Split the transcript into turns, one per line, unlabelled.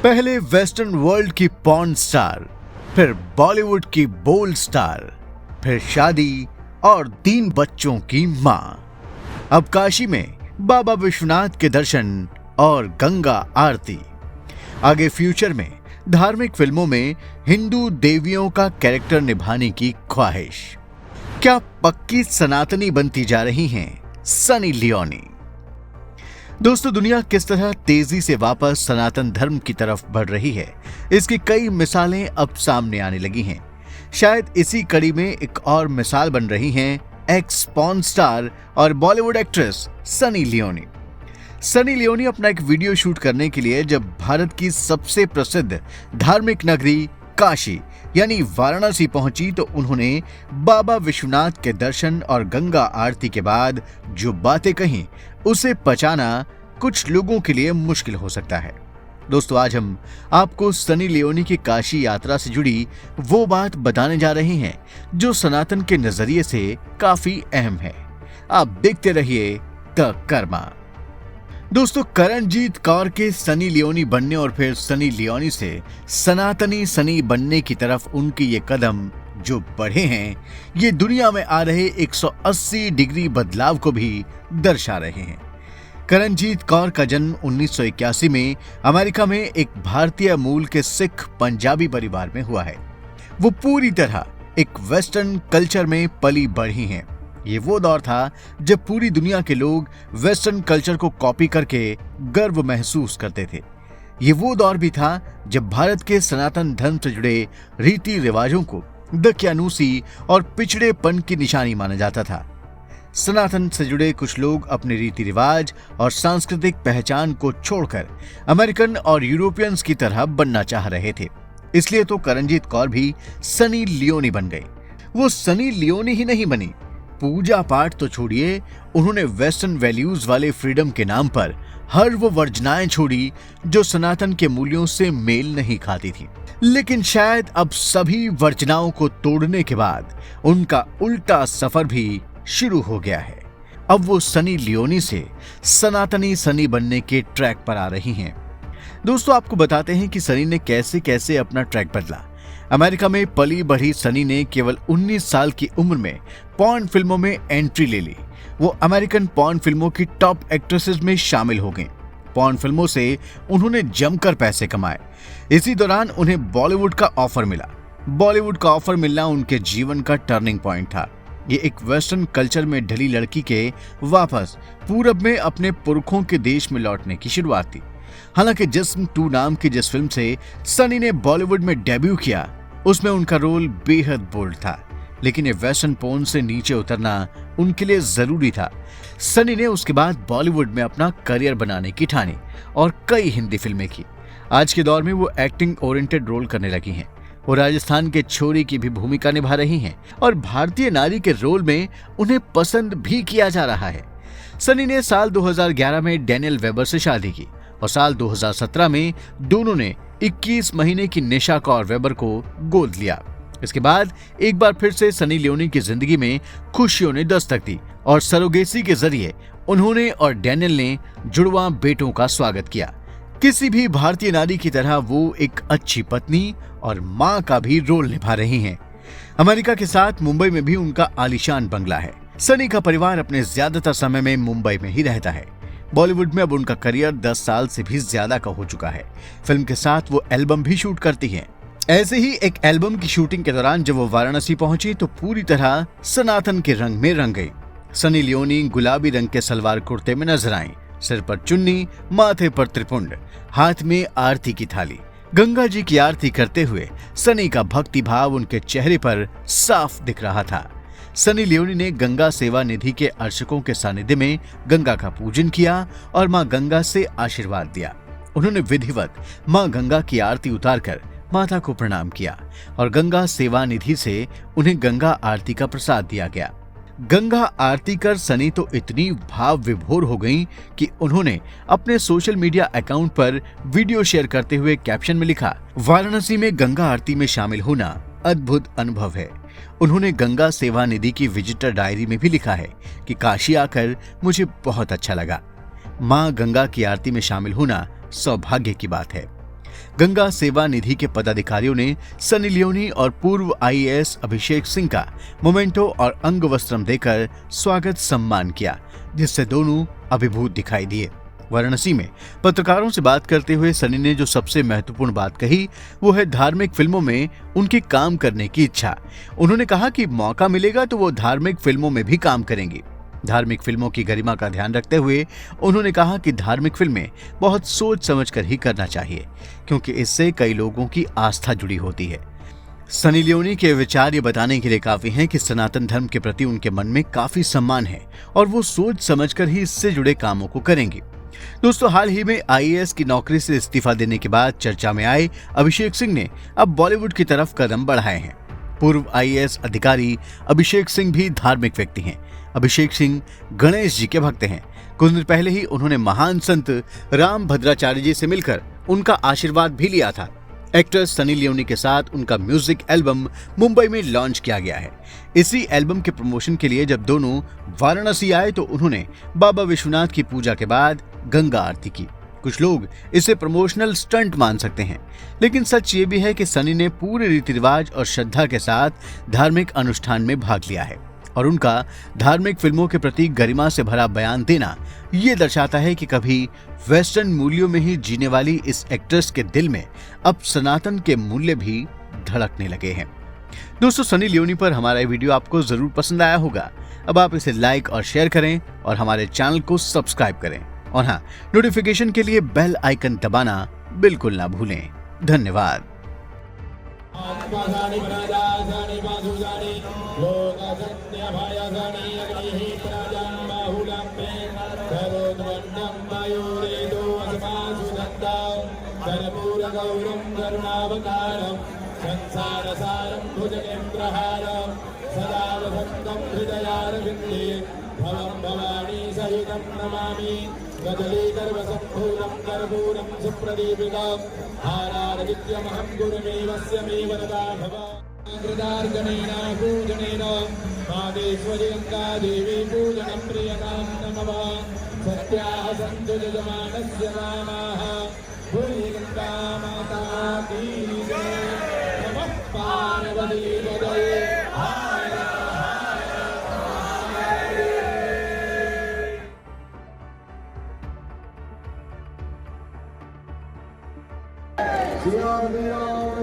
पहले western world की porn star, फिर बॉलीवुड की बोल्ड स्टार, फिर शादी और 3 बच्चों की मां। अब काशी में बाबा विश्वनाथ के दर्शन और गंगा आरती। आगे फ्यूचर में धार्मिक फिल्मों में हिंदू देवियों का कैरेक्टर निभाने की ख्वाहिश। क्या पक्की सनातनी बनती जा रही हैं सनी लियोनी। दोस्तों, दुनिया किस तरह तेजी से वापस सनातन धर्म की तरफ बढ़ रही है, इसकी कई मिसालें अब सामने आने लगी हैं। शायद इसी कड़ी में एक और मिसाल बन रही हैं एक्स पॉर्न स्टार और Bollywood actress Sunny Leone. Sunny Leone अपना एक वीडियो शूट करने के लिए जब भारत की सबसे प्रसिद्ध धार्मिक नगरी काशी यानी वाराणसी पहुंची तो उन्होंने बाबा विश्वनाथ के दर्शन और गंगा आरती के बाद जो बातें कहीं उसे पचाना कुछ लोगों के लिए मुश्किल हो सकता है। दोस्तों, आज हम आपको सनी लियोनी की काशी यात्रा से जुड़ी वो बात बताने जा रहे हैं जो सनातन के नजरिए से काफी अहम है। आप देखते रहिए द कर्मा। दोस्तों, करणजीत कौर के सनी लियोनी बनने और फिर सनी लियोनी से सनातनी सनी बनने की तरफ उनके ये कदम जो बढ़े हैं, ये दुनिया में आ रहे 180 डिग्री बदलाव को भी दर्शा रहे हैं। करणजीत कौर का जन्म 1981 में अमेरिका में एक भारतीय मूल के सिख पंजाबी परिवार में हुआ है। वो पूरी तरह एक वेस्टर्न कल्चर में पली बढ़ी हैं। ये वो दौर था जब पूरी दुनिया के लोग वेस्टर्न कल्चर को कॉपी करके गर्व महसूस करते थे। ये वो दौर भी था जब भारत के सनातन धर्म से जुड़े रीति रिवाजों को दकियानूसी और पिछड़ेपन की निशानी माना जाता था। सनातन से जुड़े कुछ लोग अपने रीति रिवाज और सांस्कृतिक पहचान को छोड़कर अमेरिकन और यूरोपियंस की तरह बनना चाह रहे थे। इसलिए तो करणजीत कौर भी सनी लियोनी बन गई। वो सनी लियोनी ही नहीं बनी, पूजा पाठ तो छोड़िए, उन्होंने वेस्टर्न वैल्यूज वाले फ्रीडम के नाम पर हर वो वर्जनाएं छोड़ी जो सनातन के मूल्यों से मेल नहीं खाती थी। लेकिन शायद अब सभी वर्जनाओं को तोड़ने के बाद उनका उल्टा सफर भी शुरू हो गया है। अब वो सनी लियोनी से सनातनी सनी बनने के ट्रैक पर आ रही हैं। दोस्तों, आपको बताते हैं कि सनी ने कैसे कैसे अपना ट्रैक बदला। अमेरिका में पली बढ़ी सनी ने केवल 19 साल की उम्र में पॉर्न फिल्मों में एंट्री ले ली। वो अमेरिकन पॉर्न फिल्मों की टॉप एक्ट्रेसेस में शामिल हो गईं। पॉर्न फिल्मों से उन्होंने जमकर पैसे कमाए। इसी दौरान उन्हें बॉलीवुड का ऑफर मिला। बॉलीवुड का ऑफर मिलना उनके जीवन का टर्निंग पॉइंट था। ये एक वेस्टर्न कल्चर में ढली लड़की के वापस पूरब में अपने पुरखों के देश में लौटने की शुरुआत थी। हालांकि जिस्म 2 नाम की जिस फिल्म से सनी ने बॉलीवुड में डेब्यू किया उसमें उनका रोल बेहद बोल्ड था, लेकिन ये वेस्टर्न पॉर्न से नीचे उतरना उनके लिए जरूरी था। सनी ने उसके बाद बॉलीवुड में अपना करियर बनाने की ठानी और कई हिंदी फिल्में की। आज के दौर में वो एक्टिंग ओरिएंटेड रोल करने लगी हैं। वो राजस्थान के छोरी की भी भूमिका निभा रही हैं और भारतीय नारी के रोल में उन्हें पसंद भी किया जा रहा है। सनी ने साल 2011 में डैनियल वेबर से शादी की और साल 2017 में दोनों ने 21 महीने की निशा कौर वेबर को गोद लिया। इसके बाद एक बार फिर से सनी लियोनी की जिंदगी में खुशियों ने दस्तक दी और सरोगेसी के जरिए उन्होंने और डैनियल ने जुड़वा बेटों का स्वागत किया। किसी भी भारतीय नारी की तरह वो एक अच्छी पत्नी और मां का भी रोल निभा रही हैं। अमेरिका के साथ मुंबई में भी उनका आलीशान बंगला है। सनी का परिवार अपने ज्यादातर समय में मुंबई में ही रहता है। बॉलीवुड में अब उनका करियर 10 साल से भी ज्यादा का हो चुका है। फिल्म के साथ वो एल्बम भी शूट करती हैं। ऐसे ही एक एल्बम की शूटिंग के दौरान जब वो वाराणसी पहुंची तो पूरी तरह सनातन के रंग में रंग गई। सनी लियोनी गुलाबी रंग के सलवार कुर्ते में नजर आई, सिर पर चुन्नी, माथे पर त्रिपुंड, हाथ में आरती की थाली। गंगा जी की आरती करते हुए सनी का भक्ति भाव उनके चेहरे पर साफ दिख रहा था। सनी लियोनी ने गंगा सेवा निधि के अर्चकों के सानिध्य में गंगा का पूजन किया और मां गंगा से आशीर्वाद दिया। उन्होंने विधिवत मां गंगा की आरती उतारकर माता को प्रणाम किया और गंगा सेवा निधि से उन्हें गंगा आरती का प्रसाद दिया गया। गंगा आरती कर सनी तो इतनी भाव विभोर हो गईं कि उन्होंने अपने सोशल मीडिया अकाउंट पर वीडियो शेयर करते हुए कैप्शन में लिखा, वाराणसी में गंगा आरती में शामिल होना अद्भुत अनुभव है। उन्होंने गंगा सेवा निधि की विजिटर डायरी में भी लिखा है कि काशी आकर मुझे बहुत अच्छा लगा। मां गंगा की आरती में शामिल होना सौभाग्य की बात है। गंगा सेवा निधि के पदाधिकारियों ने सनी लियोनी और पूर्व आईएएस अभिषेक सिंह का मोमेंटो और अंग वस्त्रम देकर स्वागत सम्मान किया, जिससे दोनों अभिभूत दिखाई दिए। वाराणसी में पत्रकारों से बात करते हुए सनी ने जो सबसे महत्वपूर्ण बात कही वो है धार्मिक फिल्मों में उनकी काम करने की इच्छा। उन्होंने कहा कि मौका मिलेगा तो वो धार्मिक फिल्मों में भी काम करेंगी। धार्मिक फिल्मों की गरिमा का ध्यान रखते हुए उन्होंने कहा कि धार्मिक फिल्में बहुत सोच समझकर ही करना चाहिए, क्योंकि इससे कई लोगों की आस्था जुड़ी होती है। सनी लियोनी के विचार ये बताने के लिए काफी हैं कि सनातन धर्म के प्रति उनके मन में काफी सम्मान है और वो सोच समझकर ही इससे जुड़े कामों को करेंगी। दोस्तों, हाल ही में आईएएस की नौकरी से इस्तीफा देने के बाद चर्चा में आए अभिषेक सिंह ने अब बॉलीवुड की तरफ कदम बढ़ाए हैं। पूर्व आईएएस अधिकारी अभिषेक सिंह भी धार्मिक व्यक्ति हैं। अभिषेक सिंह गणेश जी के भक्त हैं। कुछ दिन पहले ही उन्होंने महान संत राम भद्राचार्य जी से मिलकर उनका आशीर्वाद भी लिया था। एक्टर सनी लियोनी के साथ उनका म्यूजिक एल्बम मुंबई में लॉन्च किया गया है। इसी एल्बम के प्रमोशन के लिए जब दोनों वाराणसी आए तो उन्होंने बाबा विश्वनाथ की पूजा के बाद गंगा आरती की। कुछ लोग इसे प्रमोशनल स्टंट मान सकते हैं, लेकिन सच ये भी है कि सनी ने पूरे रीति रिवाज और श्रद्धा के साथ धार्मिक अनुष्ठान में भाग लिया है और उनका धार्मिक फिल्मों के प्रति गरिमा से भरा बयान देना ये दर्शाता है कि कभी वेस्टर्न मूल्यों में ही जीने वाली इस एक्ट्रेस के दिल में अब सनातन के मूल्य भी धड़कने लगे हैं। दोस्तों, सनी लियोनी पर हमारा ये वीडियो आपको जरूर पसंद आया होगा। अब आप इसे लाइक और शेयर करें और हमारे चैनल को सब्सक्राइब करें और हाँ, नोटिफिकेशन के लिए बेल आइकन दबाना बिल्कुल ना भूलें। धन्यवाद।
गजलीगर्भसम्भूतं कर्पूरं सुप्रदीपितं हारारविद्यमहं गुरुमेवस्यमेव रदा भव कृतार्जनेन पूजनेन मादेश्वरी गङ्गादेवी पूजनं प्रियतां नमः सत्याः सन्तु यजमानस्य नामाः भूरि गङ्गा माता की जय। नमः पार्वती पतये। Hare